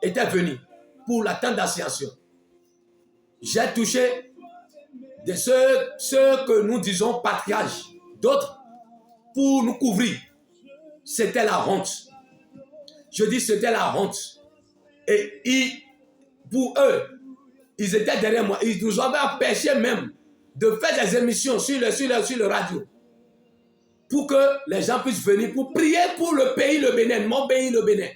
étaient venus pour la tente d'assignation. J'ai touché de ceux que nous disons patriarches, d'autres pour nous couvrir. C'était la honte. Je dis c'était la honte. Et pour eux, ils étaient derrière moi. Ils nous avaient empêché même de faire des émissions sur le radio pour que les gens puissent venir pour prier pour le pays, le Bénin, mon pays, le Bénin.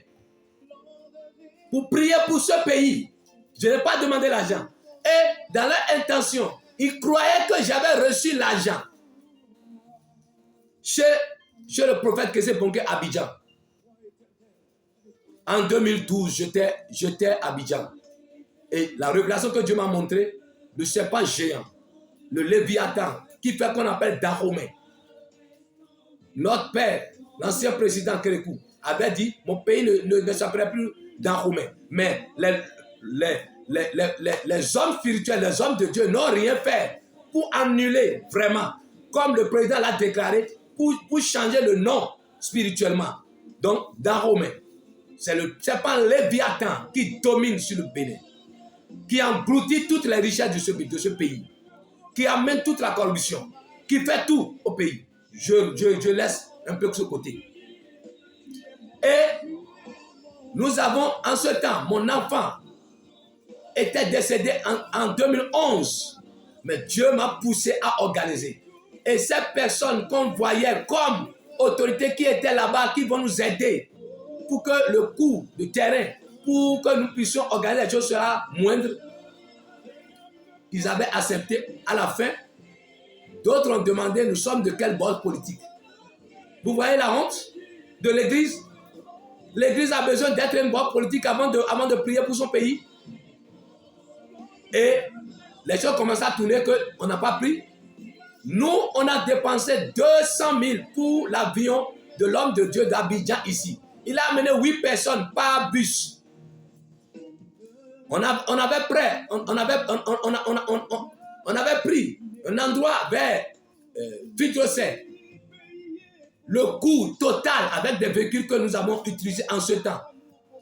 Pour prier pour ce pays. Je n'ai pas demandé l'argent. Et dans leur intention, ils croyaient que j'avais reçu l'argent chez le prophète Kessé Bonke à Abidjan. En 2012, j'étais à Abidjan. Et la révélation que Dieu m'a montrée, le serpent géant, le Léviathan, qui fait qu'on appelle Dahomey. Notre père, l'ancien président Kérékou, avait dit, mon pays ne s'appellerait plus Dahomey. Mais les hommes spirituels, les hommes de Dieu n'ont rien fait pour annuler vraiment, comme le président l'a déclaré, pour changer le nom spirituellement. Donc, Dahomey, c'est le serpent Léviathan qui domine sur le Bénin, qui engloutit toutes les richesses de ce pays, qui amène toute la corruption, qui fait tout au pays. Je laisse un peu de ce côté. Et nous avons, en ce temps, mon enfant était décédé en 2011. Mais Dieu m'a poussé à organiser. Et ces personnes qu'on voyait comme autorités qui étaient là-bas, qui vont nous aider pour que le coût de terrain, pour que nous puissions organiser les choses sera moindre, ils avaient accepté à la fin. D'autres ont demandé, nous sommes de quel bord politique? Vous voyez la honte de l'Église? L'Église a besoin d'être un bord politique avant de prier pour son pays. Et les choses commencent à tourner qu'on n'a pas pris. Nous, on a dépensé 200 000 pour l'avion de l'homme de Dieu d'Abidjan ici. Il a amené 8 personnes par bus. On avait pris un endroit vers Vitrocet. Le coût total avec des véhicules que nous avons utilisés en ce temps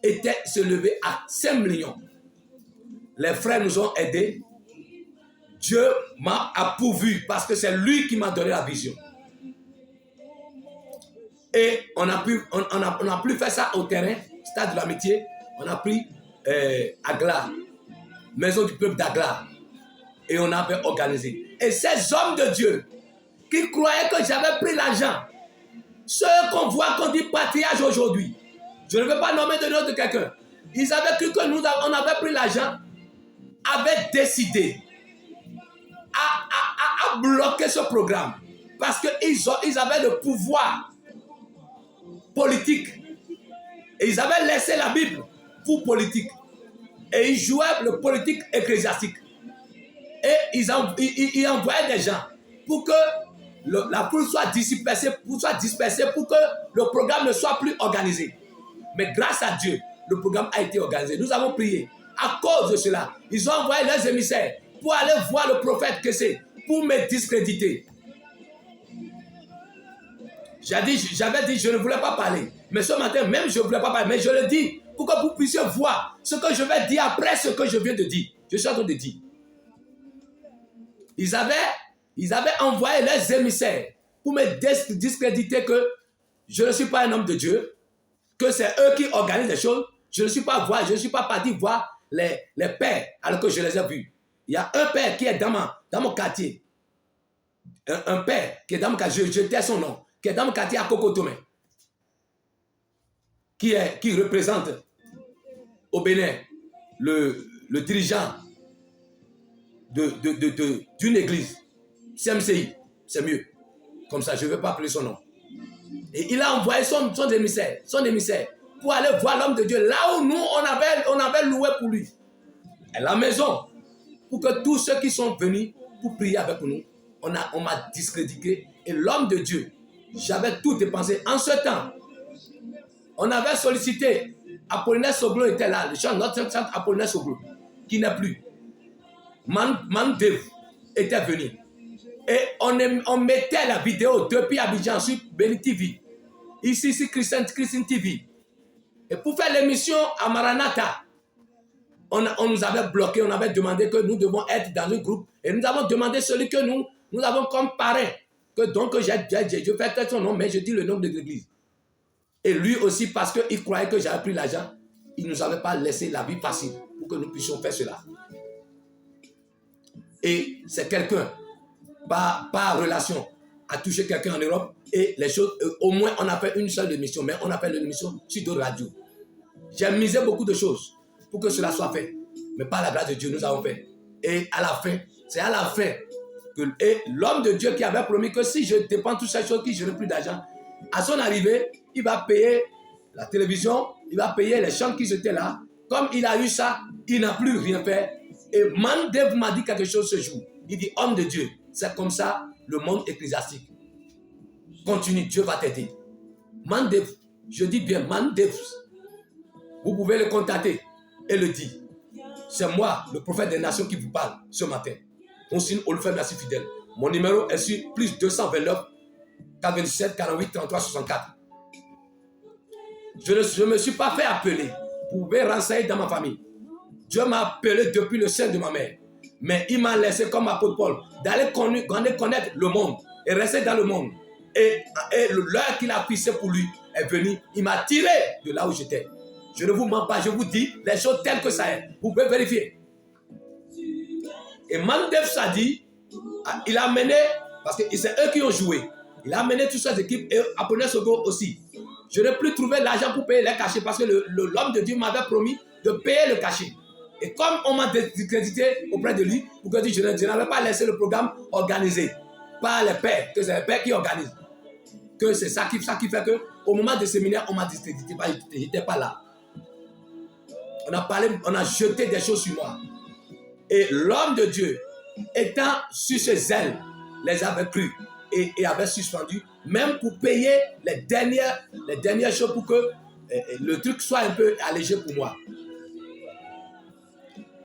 était se lever à 5 millions. Les frères nous ont aidés. Dieu m'a pourvu parce que c'est lui qui m'a donné la vision. Et on a pu faire ça au terrain, stade de l'amitié. On a pris Agla, maison du peuple d'Agla. Et on avait organisé. Et ces hommes de Dieu qui croyaient que j'avais pris l'argent, ceux qu'on voit qu'on dit patriarche aujourd'hui, je ne veux pas nommer de nom de quelqu'un, ils avaient cru que on avait pris l'argent, avaient décidé à bloquer ce programme parce qu'ils avaient le pouvoir politique et ils avaient laissé la Bible pour politique et ils jouaient le politique ecclésiastique et ils envoyaient des gens pour que la foule soit dispersée pour que le programme ne soit plus organisé. Mais grâce à Dieu, le programme a été organisé. Nous avons prié. À cause de cela, ils ont envoyé leurs émissaires pour aller voir le prophète Kessé, pour me discréditer. J'avais dit, je ne voulais pas parler. Mais ce matin, même je ne voulais pas parler. Mais je le dis pour que vous puissiez voir ce que je vais dire après ce que je viens de dire. Je suis en train de dire. Ils avaient envoyé leurs émissaires pour me discréditer que je ne suis pas un homme de Dieu, que c'est eux qui organisent les choses. Je ne suis pas parti voir les pères alors que je les ai vus. Il y a un père qui est dans mon quartier. Un père qui est dans mon quartier, je tais son nom, qui est dans mon quartier à Cocotomé, qui représente au Bénin le dirigeant d'une église, CMCI, c'est mieux. Comme ça, je ne vais pas appeler son nom. Et il a envoyé son émissaire pour aller voir l'homme de Dieu, là où nous, on avait loué pour lui. À la maison, pour que tous ceux qui sont venus pour prier avec nous, on m'a discrédité. Et l'homme de Dieu, j'avais tout dépensé. En ce temps, on avait sollicité, Apollinaire Soglo était là, notre centre Apollinaire Soglo, qui n'est plus. Mandev était venu. Et on mettait la vidéo depuis Abidjan sur Béni TV. Ici, Christine TV. Et pour faire l'émission à Maranatha, on nous avait bloqué, on avait demandé que nous devons être dans un groupe. Et nous avons demandé celui que nous avons comme parrain. Que donc je fais peut-être son nom, mais je dis le nom de l'église. Et lui aussi, parce qu'il croyait que j'avais pris l'argent, il ne nous avait pas laissé la vie facile pour que nous puissions faire cela. Et c'est quelqu'un, par relation, a touché quelqu'un en Europe et les choses, au moins on a fait une seule émission, mais on a fait l'émission sur d'autres radios. J'ai misé beaucoup de choses pour que cela soit fait. Mais par la grâce de Dieu, nous avons fait. Et à la fin, c'est à la fin que l'homme de Dieu qui avait promis que si je dépends de toutes ces choses, que je n'aurai plus d'argent, à son arrivée, il va payer la télévision, il va payer les chants qui étaient là. Comme il a eu ça, il n'a plus rien fait. Et Mandev m'a dit quelque chose ce jour. Il dit, homme de Dieu, c'est comme ça le monde ecclésiastique. Continue, Dieu va t'aider. Mandev, je dis bien Mandev, vous pouvez le contacter et le dire. C'est moi, le prophète des nations, qui vous parle ce matin. On signe Olufem Merci Fidèle. Mon numéro est sur plus 229 47 48 33 64. Je ne me suis pas fait appeler. Vous pouvez renseigner dans ma famille. Dieu m'a appelé depuis le sein de ma mère. Mais il m'a laissé comme apôtre Paul d'aller connaître le monde et rester dans le monde. Et l'heure qu'il a fixée pour lui est venue. Il m'a tiré de là où j'étais. Je ne vous mens pas, je vous dis les choses telles que ça est. Vous pouvez vérifier. Et Mandev Sadi, il a amené, parce que c'est eux qui ont joué, il a amené toutes ces équipes et Apollinaire Sogo aussi. Je n'ai plus trouvé l'argent pour payer les cachets parce que l'homme de Dieu m'avait promis de payer le cachet. Et comme on m'a discrédité auprès de lui, pour que je n'avais pas laissé le programme organisé par les pères, que c'est les pères qui organisent. Que c'est ça qui fait qu'au moment des séminaires, on m'a discrédité, je n'étais pas là. On a parlé, on a jeté des choses sur moi. Et l'homme de Dieu, étant sur ses ailes, les avait cru et avait suspendu, même pour payer les dernières choses pour que le truc soit un peu allégé pour moi.